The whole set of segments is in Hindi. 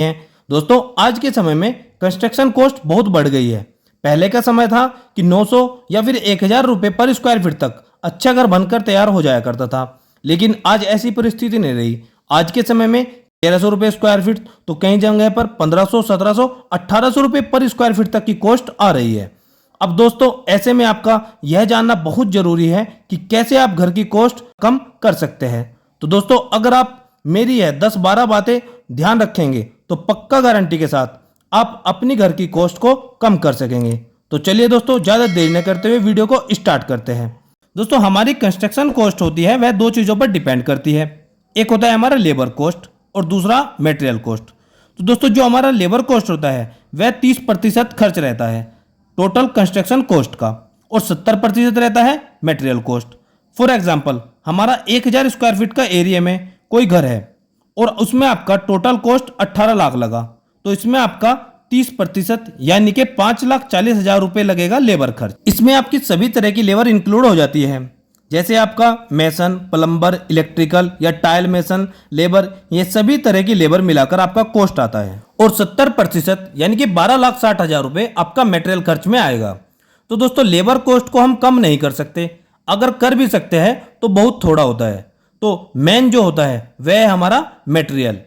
हैं। दोस्तों आज के समय में कंस्ट्रक्शन कॉस्ट बहुत बढ़ गई है। पहले का समय था कि 900 या फिर 1000 रुपये पर स्क्वायर फीट तक अच्छा घर बनकर तैयार हो जाया करता था, लेकिन आज ऐसी परिस्थिति नहीं रही। आज के समय में 1300 रुपये स्क्वायर फीट तो कई जगह पर 1500, 1700, 1800 रुपये पर स्क्वायर फीट तक की कॉस्ट आ रही है। अब दोस्तों ऐसे में आपका यह जानना बहुत जरूरी है कि कैसे आप घर की कॉस्ट कम कर सकते हैं। तो दोस्तों अगर आप मेरी यह 10-12 बातें ध्यान रखेंगे तो पक्का गारंटी के साथ आप अपनी घर की कॉस्ट को कम कर सकेंगे। तो चलिए दोस्तों ज़्यादा देर न करते हुए वीडियो को स्टार्ट करते हैं। दोस्तों हमारी कंस्ट्रक्शन कॉस्ट होती है वह दो चीज़ों पर डिपेंड करती है। एक होता है हमारा लेबर कॉस्ट और दूसरा मटेरियल कॉस्ट। तो दोस्तों जो हमारा लेबर कॉस्ट होता है वह 30% खर्च रहता है टोटल कंस्ट्रक्शन कॉस्ट का और 70% रहता है मटेरियल कॉस्ट। फॉर एग्जांपल हमारा 1000 स्क्वायर फीट का एरिया में कोई घर है और उसमें आपका टोटल कॉस्ट 18 लाख लगा, तो इसमें आपका 30% यानी कि 5,40,000 रुपये लगेगा लेबर खर्च। इसमें आपकी सभी तरह की लेबर इंक्लूड हो जाती है, जैसे आपका मेसन, प्लम्बर, इलेक्ट्रिकल या टाइल मेसन लेबर, ये सभी तरह की लेबर मिलाकर आपका कॉस्ट आता है। और 70% यानी कि 12,60,000 रुपये आपका मटेरियल खर्च में आएगा। तो दोस्तों लेबर कॉस्ट को हम कम नहीं कर सकते, अगर कर भी सकते हैं तो बहुत थोड़ा होता है। तो मेन जो होता है वह है हमारा मटेरियल,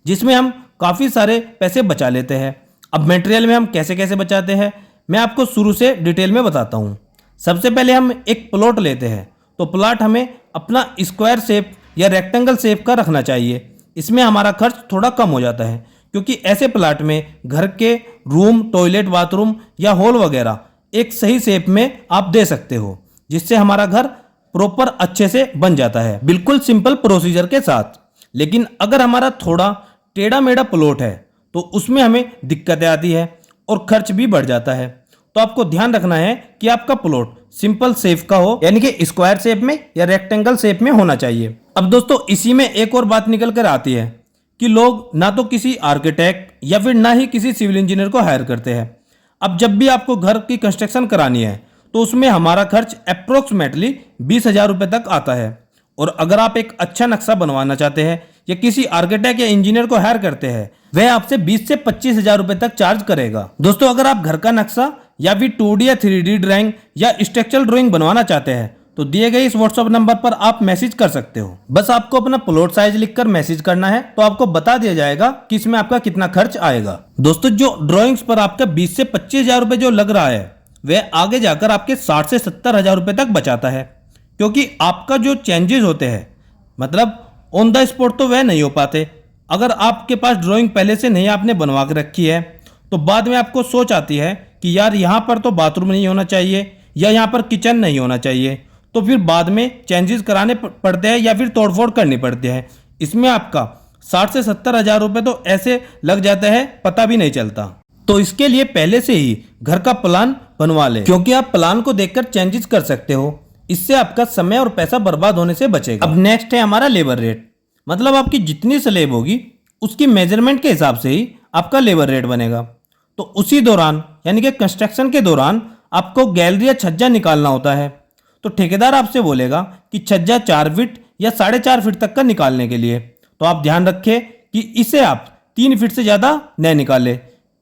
जिसमें हम काफ़ी सारे पैसे बचा लेते हैं। अब मटेरियल में हम कैसे कैसे बचाते हैं मैं आपको शुरू से डिटेल में बताता हूँ। सबसे पहले हम एक प्लॉट लेते हैं, तो प्लॉट हमें अपना स्क्वायर शेप या रेक्टेंगल शेप का रखना चाहिए। इसमें हमारा खर्च थोड़ा कम हो जाता है, क्योंकि ऐसे प्लॉट में घर के रूम, टॉयलेट, बाथरूम या हॉल वगैरह एक सही शेप में आप दे सकते हो, जिससे हमारा घर प्रॉपर अच्छे से बन जाता है, बिल्कुल सिंपल प्रोसीजर के साथ। लेकिन अगर हमारा थोड़ा टेढ़ा मेढ़ा प्लॉट है तो उसमें हमें दिक्कतें आती है और खर्च भी बढ़ जाता है। तो आपको ध्यान रखना है कि आपका प्लॉट सिंपल शेप का हो, यानी कि स्क्वायर शेप में या रेक्टेंगल शेप में होना चाहिए। अब दोस्तों इसी में एक और बात निकल कर आती है कि लोग ना तो किसी आर्किटेक्ट या फिर ना ही किसी सिविल इंजीनियर को हायर करते हैं। अब जब भी आपको घर की कंस्ट्रक्शन करानी है तो उसमें हमारा खर्च अप्रोक्सीमेटली 20,000 रुपये तक आता है। और अगर आप एक अच्छा नक्शा बनवाना चाहते हैं या किसी आर्किटेक्ट या इंजीनियर को हायर करते हैं, वह आपसे 20 से 25,000 रुपये तक चार्ज करेगा। दोस्तों अगर आप घर का नक्शा या फिर 2D या 3D ड्राइंग या स्ट्रक्चरल ड्राइंग बनवाना चाहते हैं तो दिए गए इस व्हाट्सएप नंबर पर आप मैसेज कर सकते हो। बस आपको अपना प्लॉट साइज लिखकर मैसेज करना है, तो आपको बता दिया जाएगा कि इसमें आपका कितना खर्च आएगा। दोस्तों जो ड्राइंग्स पर आपका 20 से 25,000 रुपये जो लग रहा है वह आगे जाकर आपके 60 से 70,000 रुपये तक बचाता है, क्योंकि आपका जो चेंजेस होते हैं मतलब ऑन द स्पॉट तो वह नहीं हो पाते। अगर आपके पास ड्राइंग पहले से नहीं आपने बनवा के रखी है तो बाद में आपको सोच आती है कि यार यहाँ पर तो बाथरूम नहीं होना चाहिए या यहाँ पर किचन नहीं होना चाहिए, तो फिर बाद में चेंजेस कराने पड़ते हैं या फिर तोड़फोड़ करनी पड़ती है। इसमें आपका 60 से 70,000 रुपये तो ऐसे लग जाता है पता भी नहीं चलता। तो इसके लिए पहले से ही घर का प्लान बनवा लें, क्योंकि आप प्लान को देखकर चेंजेस कर सकते हो। इससे आपका समय और पैसा बर्बाद होने से बचेगा। अब नेक्स्ट है हमारा लेबर रेट, मतलब आपकी जितनी स्लैब होगी उसकी मेजरमेंट के हिसाब से ही आपका लेबर रेट बनेगा। तो उसी दौरान यानी कि कंस्ट्रक्शन के दौरान आपको गैलरी या छज्जा निकालना होता है, तो ठेकेदार आपसे बोलेगा कि छज्जा 4 फीट या 4.5 फीट तक का निकालने के लिए। तो आप ध्यान रखें कि इसे आप 3 फीट से ज़्यादा न निकालें,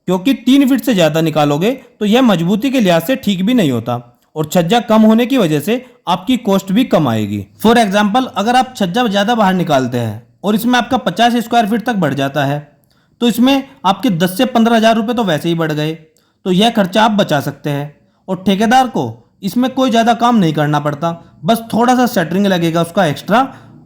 क्योंकि 3 फीट से ज़्यादा निकालोगे तो यह मजबूती के लिहाज से ठीक भी नहीं होता और छज्जा कम होने की वजह से आपकी कॉस्ट भी कम आएगी। फॉर एग्जाम्पल अगर आप छज्जा ज़्यादा बाहर निकालते हैं और इसमें आपका 50 स्क्वायर फीट तक बढ़ जाता है तो इसमें आपके 10 से 15,000 रुपये तो वैसे ही बढ़ गए, तो यह खर्चा आप बचा सकते हैं। और ठेकेदार को इसमें कोई ज़्यादा काम नहीं करना पड़ता, बस थोड़ा सा शटरिंग लगेगा उसका एक्स्ट्रा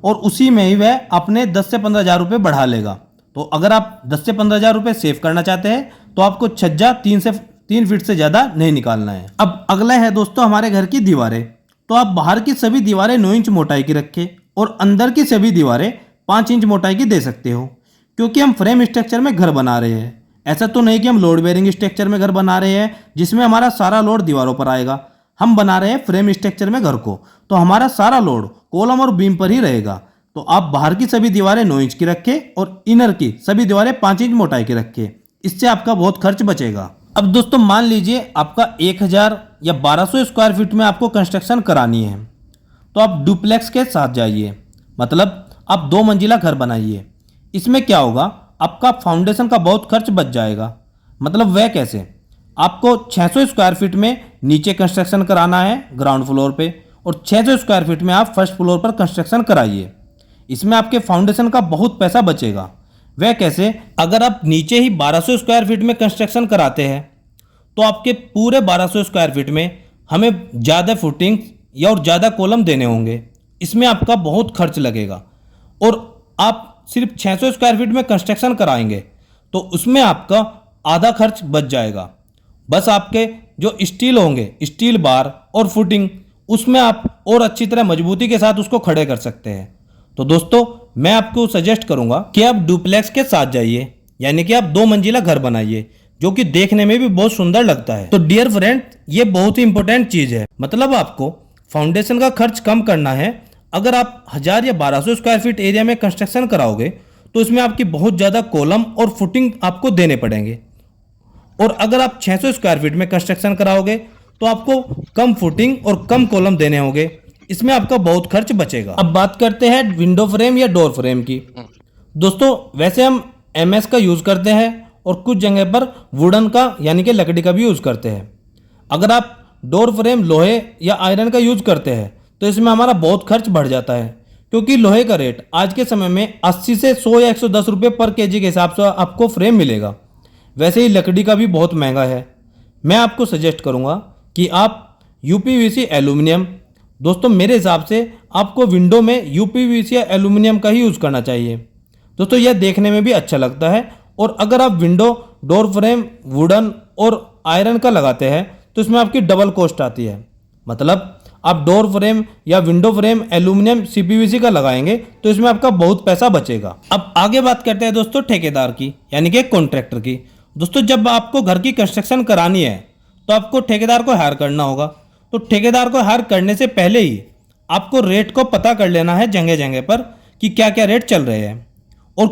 और उसी में ही वह अपने 10 से 15,000 रुपये बढ़ा लेगा। तो अगर आप 10 से 15,000 रुपये सेव करना चाहते हैं तो आपको छज्जा 3 फीट से ज़्यादा नहीं निकालना है। अब अगला है दोस्तों हमारे घर की दीवारें। तो आप बाहर की सभी दीवारें 9 इंच मोटाई की रखें और अंदर की सभी दीवारें 5 इंच मोटाई की दे सकते हो, क्योंकि हम फ्रेम स्ट्रक्चर में घर बना रहे हैं। ऐसा तो नहीं कि हम लोड बेयरिंग स्ट्रक्चर में घर बना रहे हैं जिसमें हमारा सारा लोड दीवारों पर आएगा। हम बना रहे हैं फ्रेम स्ट्रक्चर में घर को, तो हमारा सारा लोड कॉलम और बीम पर ही रहेगा। तो आप बाहर की सभी दीवारें 9 इंच की रखें और इनर की सभी दीवारें 5 इंच मोटाई की रखें, इससे आपका बहुत खर्च बचेगा। अब दोस्तों मान लीजिए आपका 1000 या 1200 स्क्वायर फीट में आपको कंस्ट्रक्शन करानी है, तो आप डुप्लेक्स के साथ जाइए, मतलब आप 2 मंजिला घर बनाइए। इसमें क्या होगा, आपका फाउंडेशन का बहुत खर्च बच जाएगा। मतलब वह कैसे? आपको 600 स्क्वायर फीट में नीचे कंस्ट्रक्शन कराना है ग्राउंड फ्लोर पे, और 600 स्क्वायर फीट में आप फर्स्ट फ्लोर पर कंस्ट्रक्शन कराइए। इसमें आपके फाउंडेशन का बहुत पैसा बचेगा। वह कैसे? अगर आप नीचे ही 1200 स्क्वायर फीट में कंस्ट्रक्शन कराते हैं तो आपके पूरे 1200 स्क्वायर फीट में हमें ज़्यादा फुटिंग या और ज़्यादा कॉलम देने होंगे। इसमें आपका बहुत खर्च लगेगा। और आप सिर्फ 600 स्क्वायर फीट में कंस्ट्रक्शन कराएंगे तो उसमें आपका आधा खर्च बच जाएगा। बस आपके जो स्टील होंगे, स्टील बार और फुटिंग, उसमें आप और अच्छी तरह मजबूती के साथ उसको खड़े कर सकते हैं। तो दोस्तों, मैं आपको सजेस्ट करूंगा कि आप डुप्लेक्स के साथ जाइए, यानी कि आप 2 मंजिला घर बनाइए जो कि देखने में भी बहुत सुंदर लगता है। तो डियर फ्रेंड, ये बहुत ही इंपॉर्टेंट चीज़ है। मतलब आपको फाउंडेशन का खर्च कम करना है। अगर आप 1000 या 1200 स्क्वायर फीट एरिया में कंस्ट्रक्शन कराओगे तो इसमें आपकी बहुत ज़्यादा कॉलम और फुटिंग आपको देने पड़ेंगे। और अगर आप 600 स्क्वायर फीट में कंस्ट्रक्शन कराओगे तो आपको कम फुटिंग और कम कॉलम देने होंगे। इसमें आपका बहुत खर्च बचेगा। अब बात करते हैं विंडो फ्रेम या डोर फ्रेम की। दोस्तों, वैसे हम एमएस का यूज़ करते हैं और कुछ जगह पर वुडन का यानी कि लकड़ी का भी यूज़ करते हैं। अगर आप डोर फ्रेम लोहे या आयरन का यूज़ करते हैं तो इसमें हमारा बहुत खर्च बढ़ जाता है, क्योंकि लोहे का रेट आज के समय में 80 से 100 या 110 रुपये पर केजी के हिसाब से आपको फ्रेम मिलेगा। वैसे ही लकड़ी का भी बहुत महंगा है। मैं आपको सजेस्ट करूंगा कि आप यूपीवीसी एल्यूमिनियम, दोस्तों मेरे हिसाब से आपको विंडो में यूपीवीसी या एल्यूमिनियम का ही यूज़ करना चाहिए। दोस्तों, यह देखने में भी अच्छा लगता है। और अगर आप विंडो डोर फ्रेम वुडन और आयरन का लगाते हैं तो इसमें आपकी डबल कॉस्ट आती है। मतलब आप डोर फ्रेम या विंडो फ्रेम एल्यूमिनियम सीपीवीसी का लगाएंगे तो इसमें आपका बहुत पैसा बचेगा। अब आगे बात करते हैं दोस्तों ठेकेदार की, यानी कि कॉन्ट्रैक्टर की। दोस्तों, जब आपको घर की कंस्ट्रक्शन करानी है तो आपको ठेकेदार को हायर करना होगा। तो ठेकेदार को हायर करने से पहले ही आपको रेट को पता कर लेना है जगह जगह पर कि क्या क्या रेट चल रहे हैं, और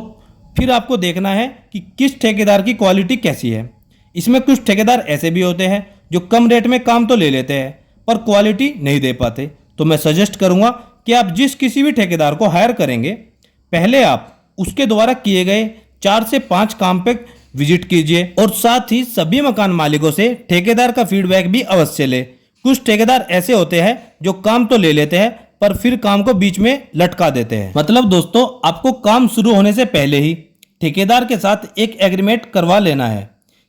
फिर आपको देखना है कि किस ठेकेदार की क्वालिटी कैसी है। इसमें कुछ ठेकेदार ऐसे भी होते हैं जो कम रेट में काम तो ले लेते हैं पर क्वालिटी नहीं दे पाते। तो मैं सजेस्ट करूंगा कि आप जिस किसी भी ठेकेदार को हायर करेंगे, पहले आप उसके द्वारा किए गए 4 से 5 काम पे विजिट कीजिए, और साथ ही सभी मकान मालिकों से ठेकेदार का फीडबैक भी अवश्य ले। कुछ ठेकेदार ऐसे होते हैं जो काम तो ले लेते हैं पर फिर काम को बीच में लटका देते हैं। मतलब दोस्तों, आपको काम शुरू होने से पहले ही ठेकेदार के साथ एक एग्रीमेंट करवा लेना है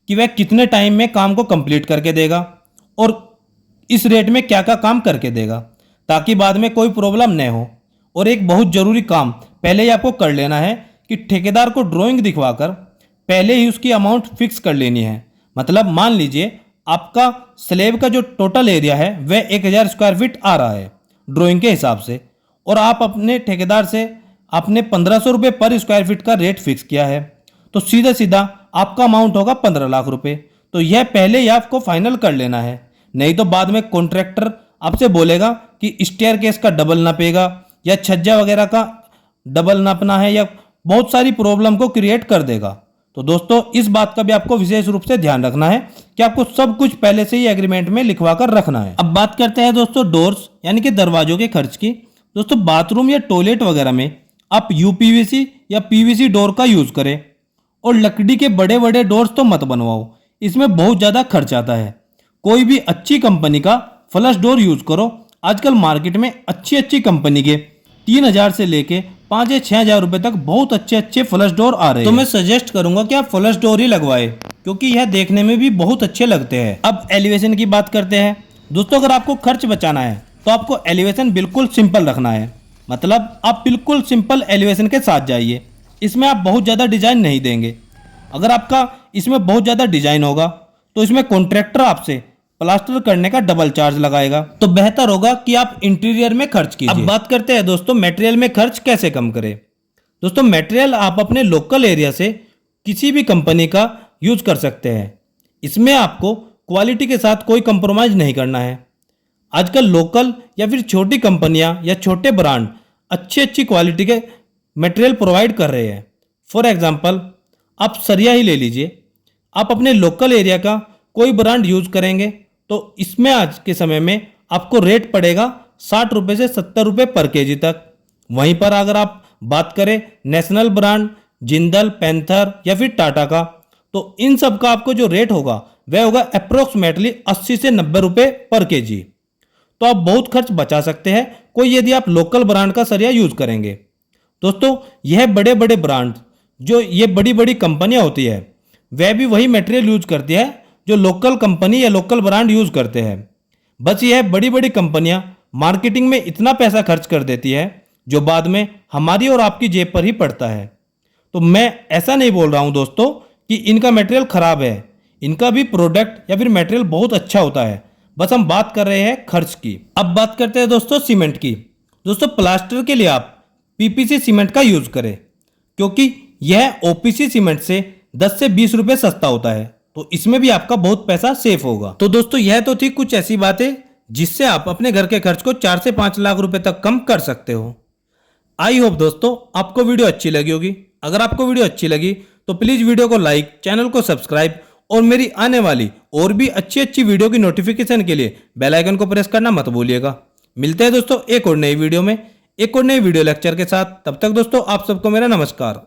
कि वह कितने टाइम में काम को कंप्लीट करके देगा और इस रेट में क्या क्या काम करके देगा, ताकि बाद में कोई प्रॉब्लम न हो। और एक बहुत ज़रूरी काम पहले ही आपको कर लेना है कि ठेकेदार को ड्राइंग दिखवाकर पहले ही उसकी अमाउंट फिक्स कर लेनी है। मतलब मान लीजिए आपका स्लैब का जो टोटल एरिया है वह 1000 स्क्वायर फीट आ रहा है ड्राइंग के हिसाब से, और आप अपने ठेकेदार से आपने 1500 रुपये पर स्क्वायर फीट का रेट फिक्स किया है, तो सीधा सीधा आपका अमाउंट होगा 15 लाख रुपए। तो यह पहले ही आपको फाइनल कर लेना है, नहीं तो बाद में कॉन्ट्रैक्टर आपसे बोलेगा कि स्टेयरकेस का डबल नापेगा या छज्जा वगैरह का डबल नापना है, या बहुत सारी प्रॉब्लम को क्रिएट कर देगा। तो दोस्तों, इस बात का भी आपको विशेष रूप से ध्यान रखना है कि आपको सब कुछ पहले से ही एग्रीमेंट में लिखवा कर रखना है। अब बात करते हैं दोस्तों डोर्स यानी कि दरवाजों के खर्च की। दोस्तों, बाथरूम या टॉयलेट वगैरह में आप यूपीवीसी या पीवीसी डोर का यूज करें, और लकड़ी के बड़े बड़े डोर्स तो मत बनवाओ, इसमें बहुत ज़्यादा खर्च आता है। कोई भी अच्छी कंपनी का फ्लश डोर यूज करो। आजकल मार्केट में अच्छी अच्छी कंपनी के 3000 से लेके 5 या 6000 रुपए तक बहुत अच्छे अच्छे फ्लश डोर आ रहे हैं। तो मैं सजेस्ट करूंगा कि आप फ्लश डोर ही लगवाए, क्योंकि यह देखने में भी बहुत अच्छे लगते हैं। अब एलिवेशन की बात करते हैं। दोस्तों, अगर आपको खर्च बचाना है तो आपको एलिवेशन बिल्कुल सिंपल रखना है। मतलब आप बिल्कुल सिंपल एलिवेशन के साथ जाइए। इसमें आप बहुत ज़्यादा डिजाइन नहीं देंगे। अगर आपका इसमें बहुत ज़्यादा डिजाइन होगा तो इसमें कॉन्ट्रैक्टर आपसे प्लास्टर करने का डबल चार्ज लगाएगा। तो बेहतर होगा कि आप इंटीरियर में खर्च कीजिए। अब बात करते हैं दोस्तों मटेरियल में खर्च कैसे कम करें। दोस्तों, मटेरियल आप अपने लोकल एरिया से किसी भी कंपनी का यूज कर सकते हैं। इसमें आपको क्वालिटी के साथ कोई कंप्रोमाइज नहीं करना है। आजकल लोकल या फिर छोटी कंपनियां या छोटे ब्रांड अच्छी अच्छी क्वालिटी के मटेरियल प्रोवाइड कर रहे हैं। फॉर एग्जांपल, आप सरिया ही ले लीजिए। आप अपने लोकल एरिया का कोई ब्रांड यूज करेंगे तो इसमें आज के समय में आपको रेट पड़ेगा 60 रुपये से 70 रुपये पर केजी तक। वहीं पर अगर आप बात करें नेशनल ब्रांड जिंदल, पैंथर या फिर टाटा का, तो इन सब का आपको जो रेट होगा वह होगा अप्रोक्सीमेटली 80 से 90 रुपए पर केजी। तो आप बहुत खर्च बचा सकते हैं कोई यदि आप लोकल ब्रांड का सरिया यूज करेंगे। दोस्तों, यह बड़े बड़े ब्रांड जो ये बड़ी बड़ी कंपनियां होती है वह भी वही मटेरियल यूज करती है जो लोकल कंपनी या लोकल ब्रांड यूज करते हैं। बस यह बड़ी बड़ी कंपनियां मार्केटिंग में इतना पैसा खर्च कर देती है जो बाद में हमारी और आपकी जेब पर ही पड़ता है। तो मैं ऐसा नहीं बोल रहा हूं दोस्तों कि इनका मटेरियल खराब है, इनका भी प्रोडक्ट या फिर मटेरियल बहुत अच्छा होता है, बस हम बात कर रहे हैं खर्च की। अब बात करते हैं दोस्तों सीमेंट की। दोस्तों, प्लास्टर के लिए आप पीपीसी सीमेंट का यूज करें क्योंकि यह ओपीसी सीमेंट से 10 से 20 रुपए सस्ता होता है, तो इसमें भी आपका बहुत पैसा सेफ होगा। तो दोस्तों, यह तो थी कुछ ऐसी बातें जिससे आप अपने घर के खर्च को 4 से 5 लाख रुपए तक कम कर सकते हो। आई होप दोस्तों आपको वीडियो अच्छी लगी होगी। अगर आपको वीडियो अच्छी लगी तो प्लीज वीडियो को लाइक, चैनल को सब्सक्राइब और मेरी आने वाली और भी अच्छी अच्छी वीडियो की नोटिफिकेशन के लिए बेल आइकन को प्रेस करना मत भूलिएगा। मिलते हैं दोस्तों एक और नई वीडियो में, एक और नई वीडियो लेक्चर के साथ। तब तक दोस्तों आप सबको मेरा नमस्कार।